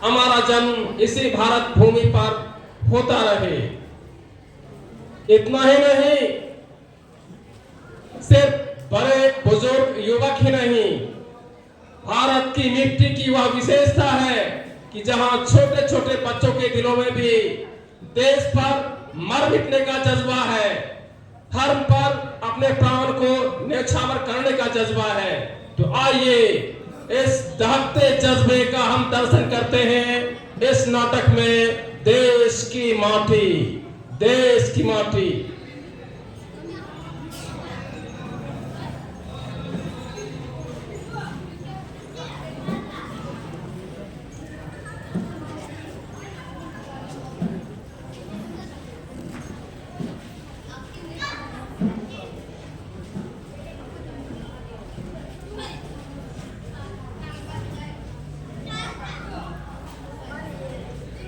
हमारा जन्म इसी भारत भूमि पर होता रहे। इतना ही नहीं, सिर्फ बड़े बुजुर्ग युवक ही नहीं, भारत की मिट्टी की वह विशेषता है कि जहां छोटे छोटे बच्चों के दिलों में भी देश पर मर मिटने का जज्बा है, धर्म पर अपने प्राण को न्यौछावर करने का जज्बा है। तो आइए इस दहकते जज्बे का हम दर्शन करते हैं इस नाटक में देश की माटी, देश की माटी।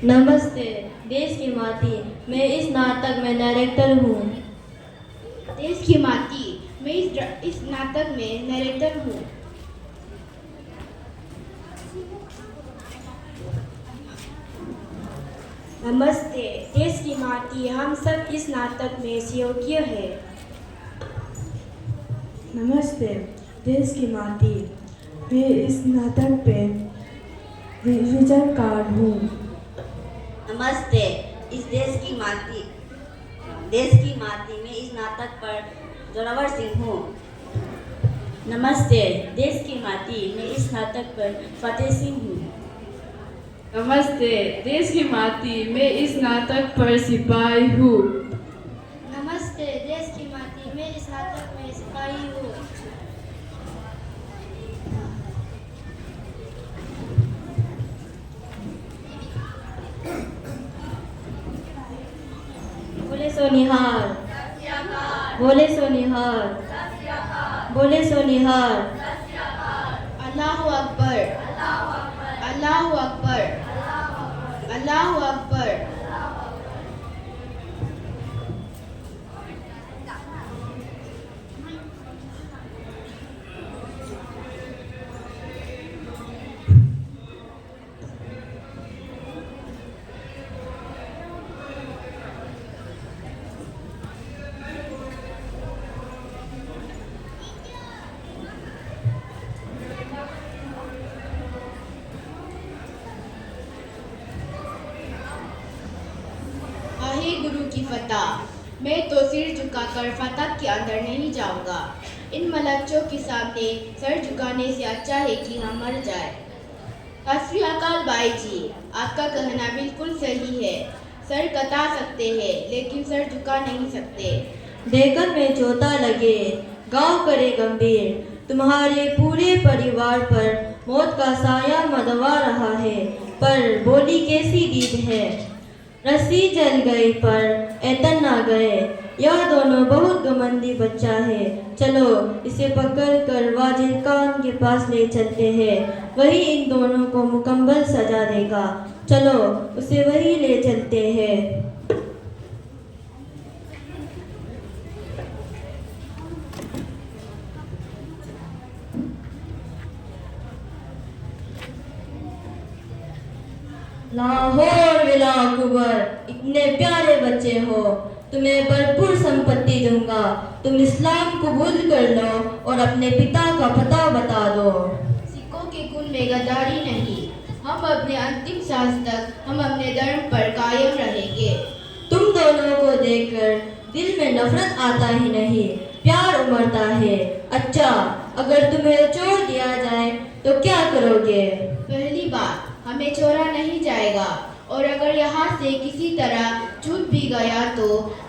नमस्ते, देश की माटी। मैं इस नाटक में डायरेक्टर हूँ। देश की माटी, मैं इस नाटक में नरेटर हूँ। नमस्ते, देश की माटी। हम सब इस नाटक में सहयोगी है। नमस्ते, देश की माटी। मैं इस नाटक पे विजयकार हूँ। नमस्ते, इस देश की माटी में इस नाटक पर जोरावर सिंह हूँ। नमस्ते, देश की माटी। मैं इस नाटक पर फतेह सिंह हूँ। नमस्ते, देश की माटी। मैं इस नाटक पर सिपाही हूँ। नमस्ते, देश की माटी। मैं इस नाटक में सिपाही हूँ। बोले सो निहार, बोले सो निहार, बोले सो निहार। अल्लाहु अकबर, अल्लाहु अकबर, अल्लाहु अकबर। आहे गुरु की फतह। मैं तो सिर झुकाकर फतह के अंदर नहीं जाऊंगा। इन मलच्चों के सामने सर झुकाने से अच्छा है कि हम मर जाए। सत श्री अकाल भाई जी, आपका कहना बिल्कुल सही है। सर कटा सकते हैं लेकिन सर झुका नहीं सकते। देकर में चोटा लगे, गाँव करे गंभीर। तुम्हारे पूरे परिवार पर मौत का साया मंडरा रहा है, पर बोली कैसी दीद है। रस्सी जल गई पर ऐतन ना गए। यह दोनों बहुत घमंडी बच्चा है। चलो इसे पकड़ कर वाजिद खान के पास ले चलते हैं, वही इन दोनों को मुकम्मल सजा देगा। चलो उसे वही ले चलते हैं। लाहौर विला कुबर, इतने प्यारे बच्चे हो, तुम्हें भरपूर संपत्ति दूंगा। तुम इस्लाम कबूल कर लो और अपने पिता का पता बता दो। सिखों के खून में गद्दारी नहीं। हम अपने अंतिम सांस तक हम अपने धर्म पर कायम रहेंगे। तुम दोनों को देखकर दिल में नफरत आता ही नहीं, प्यार उमड़ता है। अच्छा, अगर तुम्हें छोड़ दिया जाए तो क्या करोगे? पहली बात, हमें छोड़ा नहीं जाएगा, और अगर यहाँ से किसी तरह छूट भी गया तो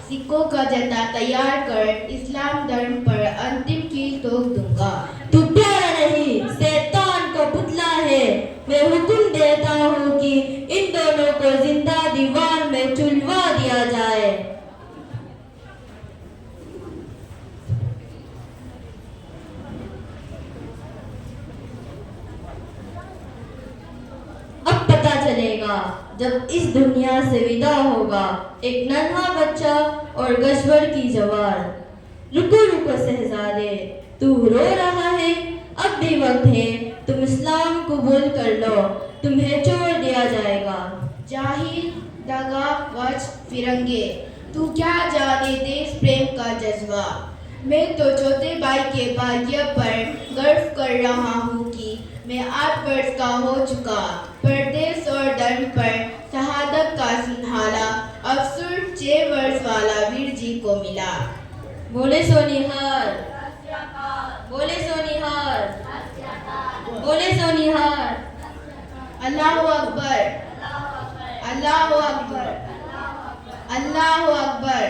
सिखों का जत्था तैयार कर इस्लाम धर्म पर अंतिम कील ठोक दूंगा। तू प्यारा नहीं, शैतान का पुतला है। मैं हुक्म देता हूँ कि इन दोनों को जिंदा दीवार में चुलवा दिया जाए। अब पता चलेगा जब इस दुनिया से विदा होगा एक नन्हा बच्चा और गश्वर की जवान। रुको रुको शहजादे, तू रो रहा है? अब भी वक्त है, तुम इस्लाम कबूल कर लो, तुम्हें छोड़ दिया जाएगा। जाहिल, दगाबाज, फिरंगे, तू क्या जाने देश प्रेम का जज्बा। मैं तो छोटे भाई के भाग्य पर गर्व कर रहा हूँ कि मैं 8 वर्ष का हो चुका, पर देश और धर्म पर शहादत का सिंहाला अब सिर्फ 6 वर्ष वाला वीर जी को मिला। बोले सोनिहार, बोले सोनिहार, बोले सोनिहार। अल्लाह अकबर, अल्लाह अकबर, अल्लाह अकबर।